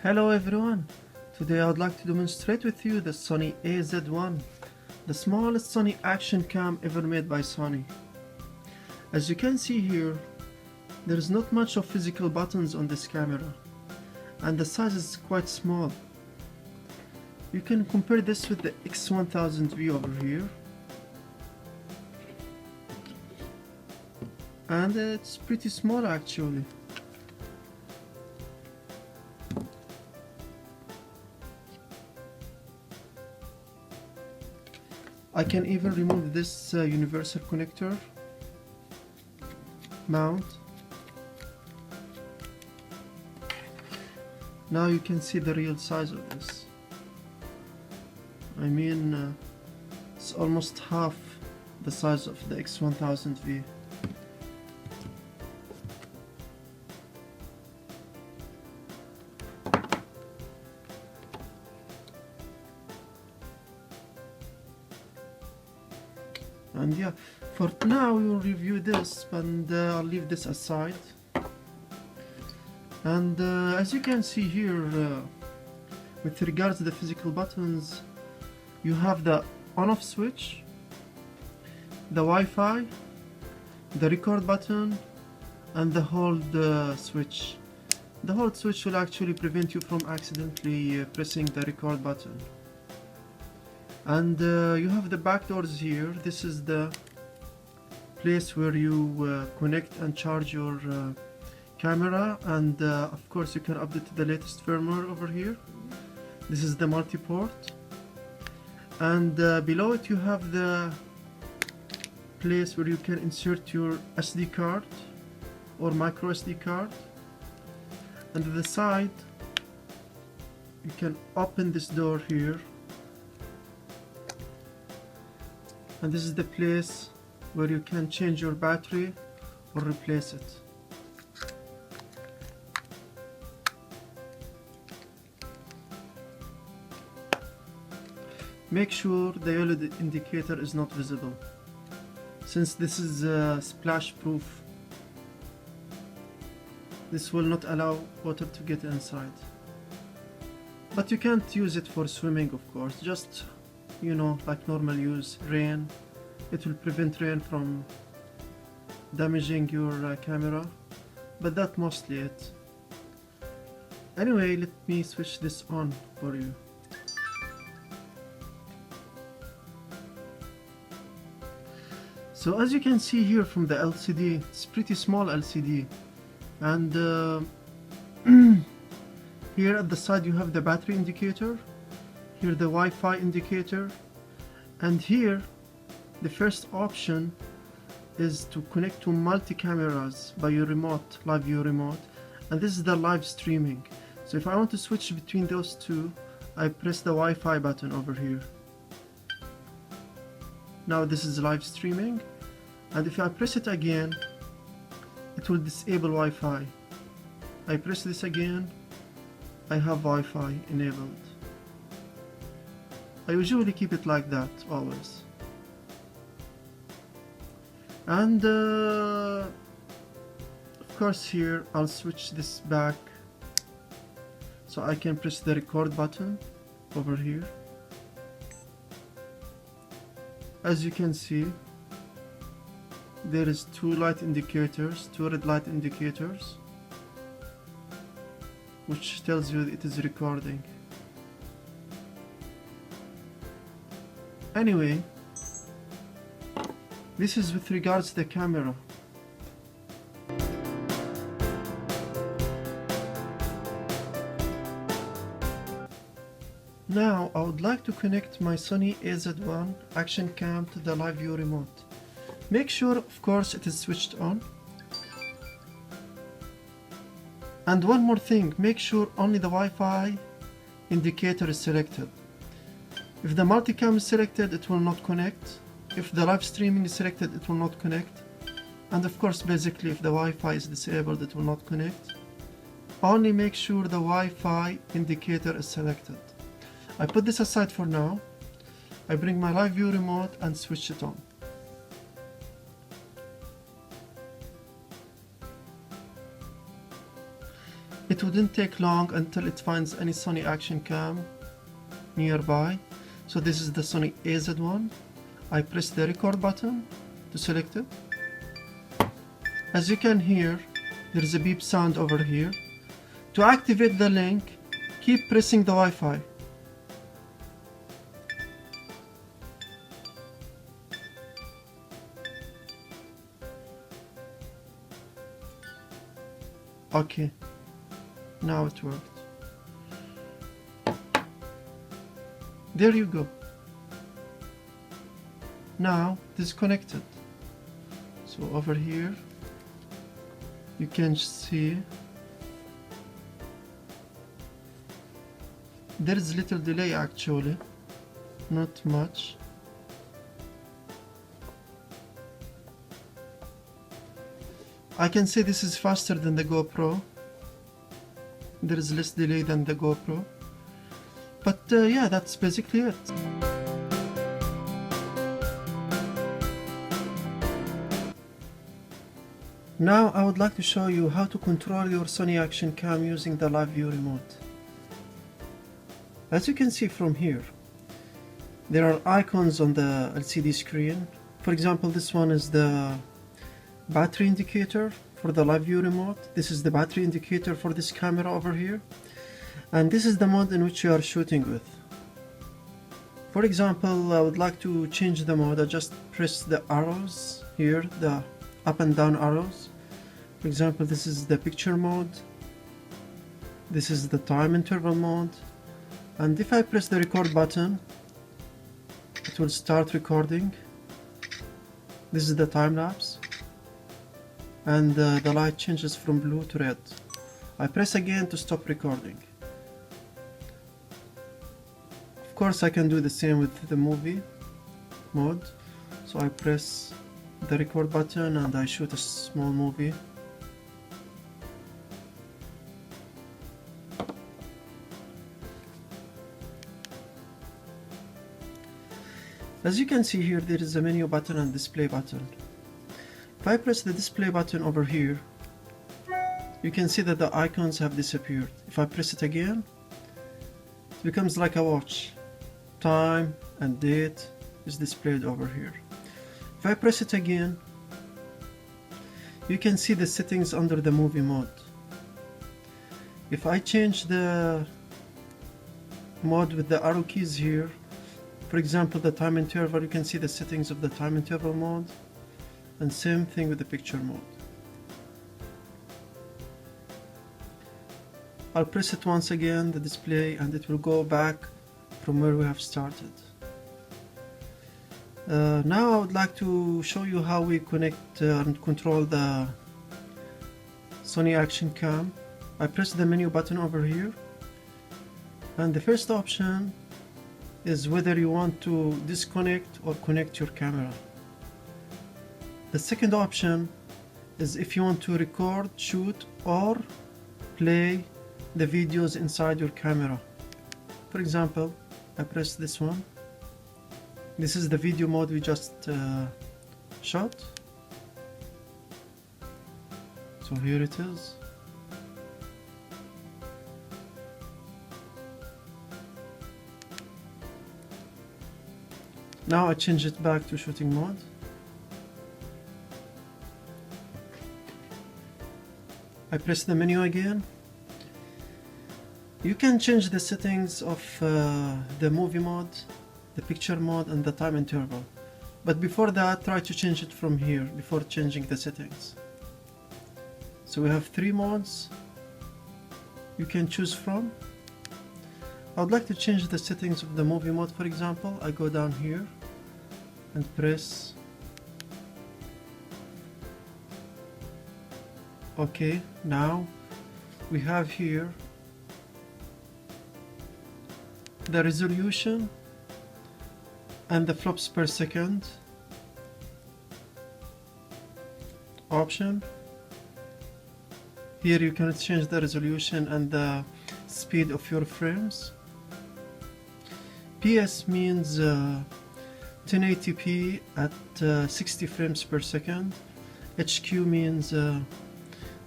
Hello everyone! Today I would like to demonstrate with you the Sony AZ1, the smallest Sony action cam ever made by Sony. As you can see here, there is not much of physical buttons on this camera, and the size is quite small. You can compare this with the X1000V over here, and it's pretty small actually. I can even remove this universal connector mount. Now you can see the real size of this. I mean, it's almost half the size of the X1000V. And yeah, for now we will review this, and I'll leave this aside. And as you can see here, with regards to the physical buttons, you have the on-off switch, the Wi-Fi, the record button, and the hold switch. The hold switch will actually prevent you from accidentally pressing the record button. And you have the back doors here. This is the place where you connect and charge your camera, and of course you can update the latest firmware over here. This is the multi-port, and below it you have the place where you can insert your SD card or micro SD card, and to the side you can open this door here. And this is the place where you can change your battery or replace it. Make sure the yellow indicator is not visible, since this is splash proof. This will not allow water to get inside. But you can't use it for swimming, of course, just like normal use. Rain, it will prevent rain from damaging your camera, but that's mostly it. Anyway, let me switch this on for you. So as you can see here from the LCD, it's pretty small LCD, and here at the side you have the battery indicator, here the Wi-Fi indicator, and here the first option is to connect to multi-cameras by your remote, live view remote, and this is the live streaming. So if I want to switch between those two, I press the Wi-Fi button over here. Now this is live streaming, and if I press it again, it will disable Wi-Fi. I press this again, I have Wi-Fi enabled. I usually keep it like that, always. And of course here I'll switch this back so I can press the record button over here. As you can see, there is two light indicators, two red light indicators, which tells you it is recording. Anyway, this is with regards to the camera. Now I would like to connect my Sony AZ1 action cam to the live view remote. Make sure, of course, it is switched on. And one more thing, make sure only the Wi-Fi indicator is selected. If the multicam is selected, it will not connect. If the live streaming is selected, it will not connect. And of course, basically, if the Wi-Fi is disabled, it will not connect. Only make sure the Wi-Fi indicator is selected. I put this aside for now. I bring my live view remote and switch it on. It wouldn't take long until it finds any Sony action cam nearby. So this is the Sony AZ1. I press the record button to select it. As you can hear, there is a beep sound over here. To activate the link, keep pressing the Wi-Fi. Okay, now it worked. There you go. Now it is connected. So over here you can see there is little delay actually, not much. I can say this is faster than the GoPro. There is less delay than the GoPro. But yeah, that's basically it. Now I would like to show you how to control your Sony Action Cam using the Live View remote. As you can see from here, there are icons on the LCD screen. For example, this one is the battery indicator for the Live View remote. This is the battery indicator for this camera over here. And this is the mode in which you are shooting with. For example, I would like to change the mode. I just press the arrows here, the up and down arrows. For example, this is the picture mode. This is the time interval mode. And if I press the record button, it will start recording. This is the time lapse. And the light changes from blue to red. I press again to stop recording. Of course, I can do the same with the movie mode. So I press the record button and I shoot a small movie. As you can see here, there is a menu button and display button. If I press the display button over here, you can see that the icons have disappeared. If I press it again, it becomes like a watch. Time and date is displayed over here. If I press it again, you can see the settings under the movie mode. If I change the mode with the arrow keys here, for example the time interval, you can see the settings of the time interval mode, and same thing with the picture mode. I'll press it once again, the display, and it will go back from where we have started. Now I would like to show you how we connect and control the Sony Action Cam. I press the menu button over here, and the first option is whether you want to disconnect or connect your camera. The second option is if you want to record, shoot, or play the videos inside your camera. For example, I press this one. This is the video mode we just shot. So here it is. Now I change it back to shooting mode. I press the menu again. You can change the settings of the movie mode, the picture mode, and the time interval. But before that, try to change it from here before changing the settings. So we have 3 modes you can choose from. I would like to change the settings of the movie mode. For example, I go down here and press OK. Now we have here the resolution and the flops per second option. Here you can change the resolution and the speed of your frames. PS means 1080p at 60 frames per second. HQ means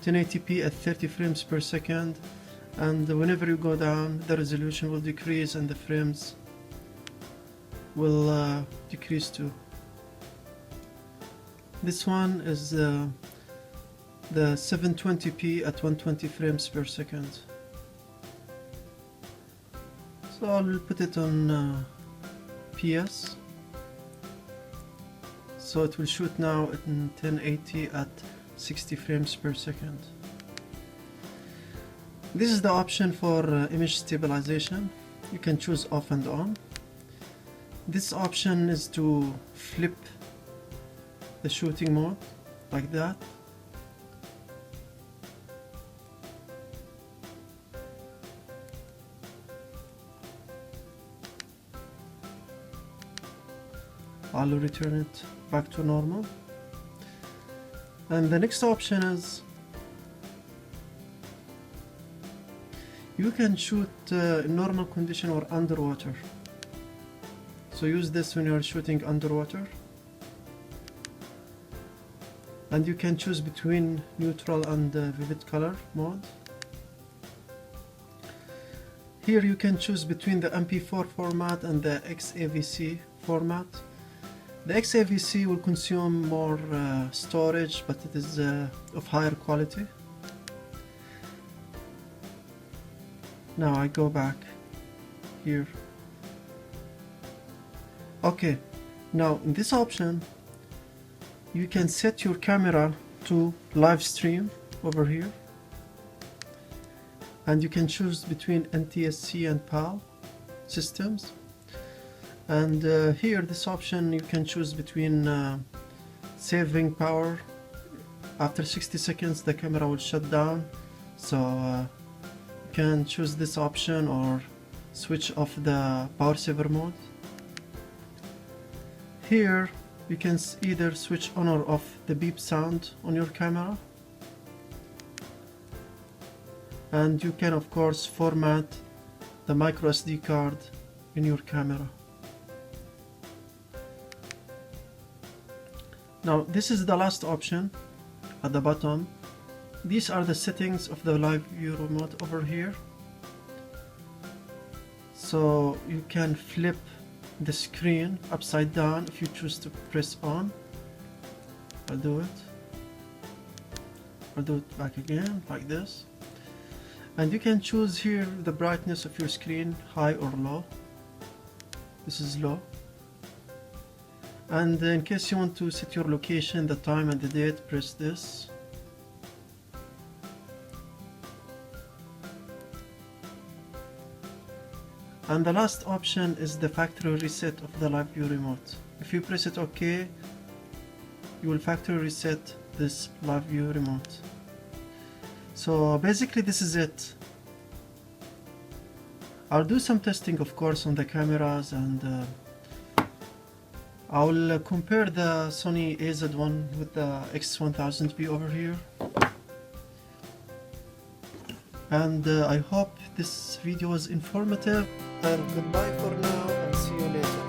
1080p at 30 frames per second, and whenever you go down the resolution will decrease and the frames will decrease too. This one is the 720p at 120 frames per second. So I'll put it on PS. So it will shoot now in 1080 at 60 frames per second. This is the option for image stabilization. You can choose off and on. This option is to flip the shooting mode like that. I'll return it back to normal. And the next option is you can shoot in normal condition or underwater. So use this when you're shooting underwater. And you can choose between neutral and vivid color mode. Here you can choose between the MP4 format and the XAVC format. The XAVC will consume more storage, but it is of higher quality. Now I go back here. Okay, now in this option you can set your camera to live stream over here, and you can choose between NTSC and PAL systems. And here, this option, you can choose between saving power. After 60 seconds the camera will shut down, so you can choose this option or switch off the power saver mode. Here you can either switch on or off the beep sound on your camera, and you can of course format the micro SD card in your camera. Now this is the last option at the bottom. These are the settings of the live view remote over here. So you can flip the screen upside down if you choose to press on. I'll do it. I'll do it back again like this. And you can choose here the brightness of your screen, high or low. This is low. And in case you want to set your location, the time and the date, press this. And the last option is the factory reset of the live view remote. If you press it OK, you will factory reset this live view remote. So basically this is it. I'll do some testing of course on the cameras, and I will compare the Sony AZ1 with the X1000V over here. And I hope this video was informative, and goodbye for now and see you later.